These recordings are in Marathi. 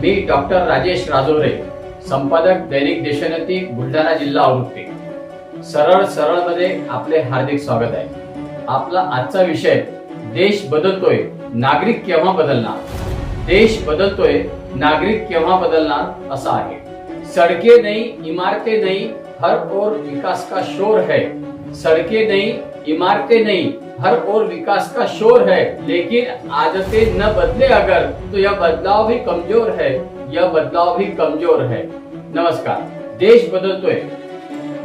मी डॉक्टर राजेश राजोरे, संपादक दैनिक देशोन्नती बुलढाणा जिल्हा आवृत्ती। सरळ मध्ये आपले हार्दिक स्वागत आहे। आपला आजचा विषय देश बदलतोय, नागरिक केव्हा बदलणार। देश बदलतोय, नागरिक केव्हा बदलणार असा आहे। सड़कें नहीं, इमारतें नहीं, हर ओर विकास का शोर है। सड़कें नहीं, इमारतें नहीं, हर ओर विकास का शोर है, लेकिन आदतें न बदले अगर तो यह बदलाव भी कमजोर है, यह बदलाव भी कमजोर है। नमस्कार। देश बदलतोय,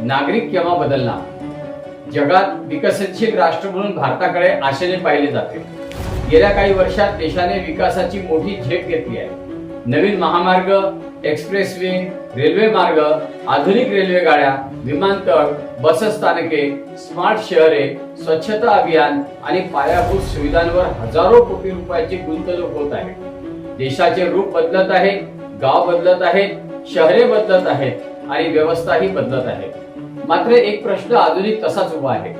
नागरिक केव्हा बदलणार। जगात विकसनशील राष्ट्र म्हणून भारताकडे आशेने पाहिले जाते। गेल्या काही वर्षात देशाने विकासाची मोठी झेप घेतली आहे। नवीन महामार्ग, एक्सप्रेसवे, रेल्वे मार्ग, आधुनिक रेल्वे गाड्या, विमानतळ, बस स्थानके, स्मार्ट शहरे, स्वच्छता अभियान आणि पायाभूत सुविधांवर हजारो कोटी रुपयाची गुंतवणूक होत आहे। देशाचे रूप बदलत आहे, गाव बदलत आहेत, शहरे बदलत आहेत आणि व्यवस्थाही बदलत आहे। मात्र एक प्रश्न अजूनही तसाच उभा आहे।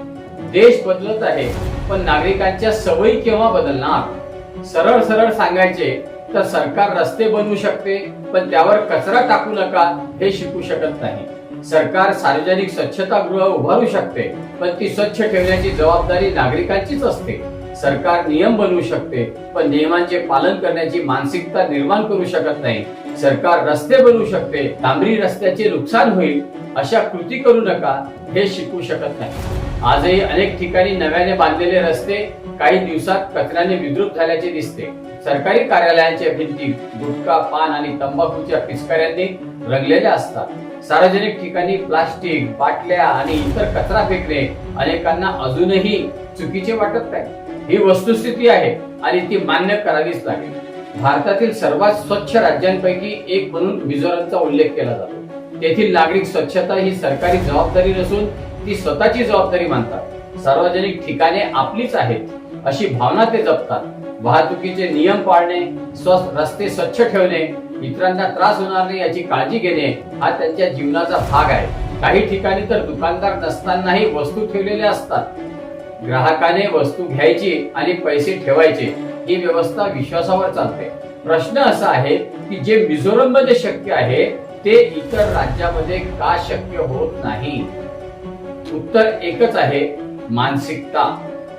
देश बदलत आहे, पण नागरिकांच्या सवयी केव्हा बदलणार। सरळ सांगायचे तर सरकार रस्ते बनवू शकते, पण त्यावर कचरा टाकू नका हे शिकू शकत नाही। सरकार सार्वजनिक स्वच्छतागृह उभारू शकते, पण ती स्वच्छ ठेवण्याची जबाबदारी नागरिकांचीच असते। सरकार नियम बनवू शकते, पण नियमांचे पालन करण्याची मानसिकता निर्माण करू शकत नाही। सरकार रस्ते बनवू शकते, डांबरी रस्त्याचे नुकसान होईल अशा कृती करू नका हे शिकू शकत नाही। आजही अनेक ठिकाणी नव्याने बांधलेले रस्ते काही दिवसात कचऱ्याने विद्रुप झाल्याचे दिसते। सरकारी कार्यालयांच्या भिंती गुटखा, पान आणि तंबाखूच्या पिचकाऱ्यांनी रंगलेल्या असतात। सार्वजनिक ठिकाणी प्लास्टिक, बाटल्या आणि इतर कचरा फेकणे अनेकांना अजूनही चुकीचे वाटत नाही। ही वस्तुस्थिती आहे आणि ती मान्य करावीच लागेल। भारतातील सर्वात स्वच्छ राज्यांपैकी एक म्हणून मिझोरमचा उल्लेख केला जातो। तेथील नागरिक स्वच्छता ही सरकारी जबाबदारी नसून ती स्वतःची जबाबदारी मानतात। सार्वजनिक ठिकाणे आपलीच आहेत अशी भावना ते जपतात। वाहतुकीचे नियम पाळणे, रस्ते स्वच्छ ठेवणे, इतरांना त्रास होणार नाही याची काळजी घेणे हा त्यांच्या जीवनाचा भाग आहे। काही ठिकाणी तर दुकानदार नसतानाही वस्तू ठेवलेल्या असतात। ग्राहकाने वस्तू घ्यायची आणि पैसे ठेवायचे ही व्यवस्था विश्वासावर चालते। प्रश्न असा आहे की जे मिझोरम मध्ये शक्य आहे ते इतर राज्यामध्ये का शक्य होत नाही। उत्तर एकच आहे, मानसिकता।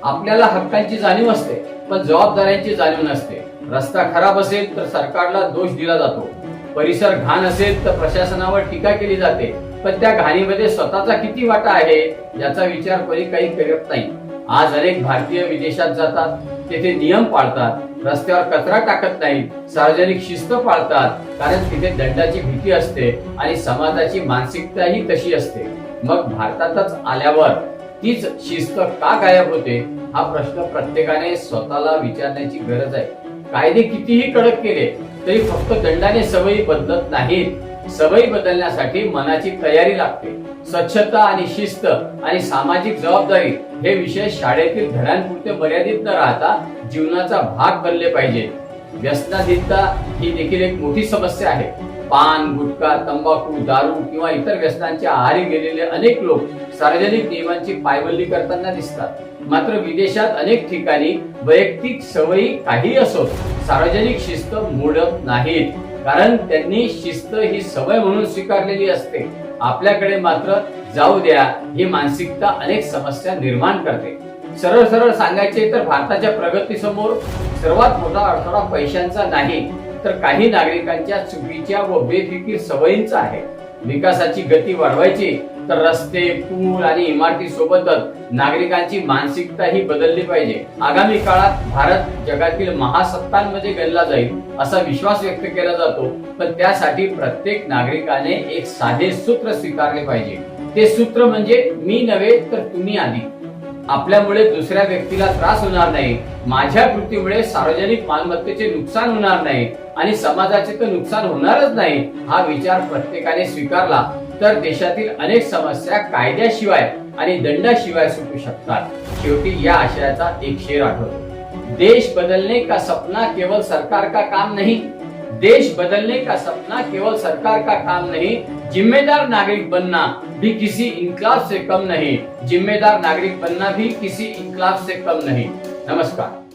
आपल्याला हक्कांची जाणीव असते, पण जबाबदाऱ्यांची जाणीव नसते। रस्ता खराब असेल तर सरकारला दोष दिला जातो, परिसर घाण असेल तर प्रशासनावर टीका केली जाते, पण त्या घाणीमध्ये स्वतःचा किती वाटा आहे याचा विचार कोणी काही करत नाही। आज अनेक भारतीय विदेशात जातात, तेथे नियम पाळतात, रस्त्यावर कचरा टाकत नाहीत, सार्वजनिक शिस्त पाळतात, कारण तिथे दंडाची भीती असते आणि समाजाची मानसिकताही तशी असते। मग भारतातच आल्यावर तीच शिस्त का गायब होते हा प्रश्न प्रत्येकाने स्वतःला विचारण्याची गरज आहे। कायदे कितीही कडक केले तरी फक्त दंडाने सवयी बदलत नाहीत। सवयी बदलण्यासाठी मनाची तयारी लागते। स्वच्छता आणि शिस्त आणि सामाजिक जबाबदारी हे विषय शाळेतील धड्यांपुरते मर्यादित न राहता जीवनाचा भाग बनले पाहिजेत। व्यसनाधीनता ही देखील एक मोठी समस्या आहे। पान, गुटखा, तंबाखू, दारू किंवा इतर व्यसनांच्या आहारी गेलेले अनेक लोक सार्वजनिक नियमांची पायमल्ली करताना दिसतात। मात्र विदेशात अनेक ठिकाणी वैयक्तिक सवयी काही असोत, सार्वजनिक शिस्त मोडत नाहीत, कारण त्यांनी शिस्त ही सवय म्हणून स्वीकारलेली असते। आपल्याकडे मात्र जाऊ द्या ही मानसिकता अनेक समस्या निर्माण करते। सरळ सांगायचे तर भारताच्या प्रगतीसमोर सर्वात मोठा अडथळा पैशांचा नाही, तर काही नागरिकांच्या चुकीच्या व बेफिकीर सवयींचा आहे। विकासाची गती वाढवायची तर रस्ते, पूल आणि इमारती सोबतच नागरिकांची मानसिकता ही बदलली पाहिजे। आगामी काळात भारत जगातील महासत्तांमध्ये गणला जाईल असा विश्वास व्यक्त केला जातो, पण त्यासाठी प्रत्येक नागरिकाने एक साधे सूत्र स्वीकारले पाहिजे। ते सूत्र म्हणजे मी नव्हे तर तुम्ही आधी। आपल्यामुळे दुसऱ्या व्यक्तीला त्रास होणार नाही, माझ्या कृतीमुळे सार्वजनिक मालमत्तेचे नुकसान होणार नाही आणि समाजाचे तर नुकसान होणारच नाही हा विचार प्रत्येकाने स्वीकारला तर देशातील अनेक समस्या कायद्याशिवाय आणि दंडाशिवाय सुटू शकतात। शेवटी या आशयाचा एक शेर आठवतो, देश बदलने का सपना केवल सरकार का काम नहीं, देश बदलने का सपना केवल सरकार का काम नहीं, जिम्मेदार नागरिक बनना भी किसी इनकलाब से कम नहीं, जिम्मेदार नागरिक बनना भी किसी इनकलाब से कम नहीं। नमस्कार।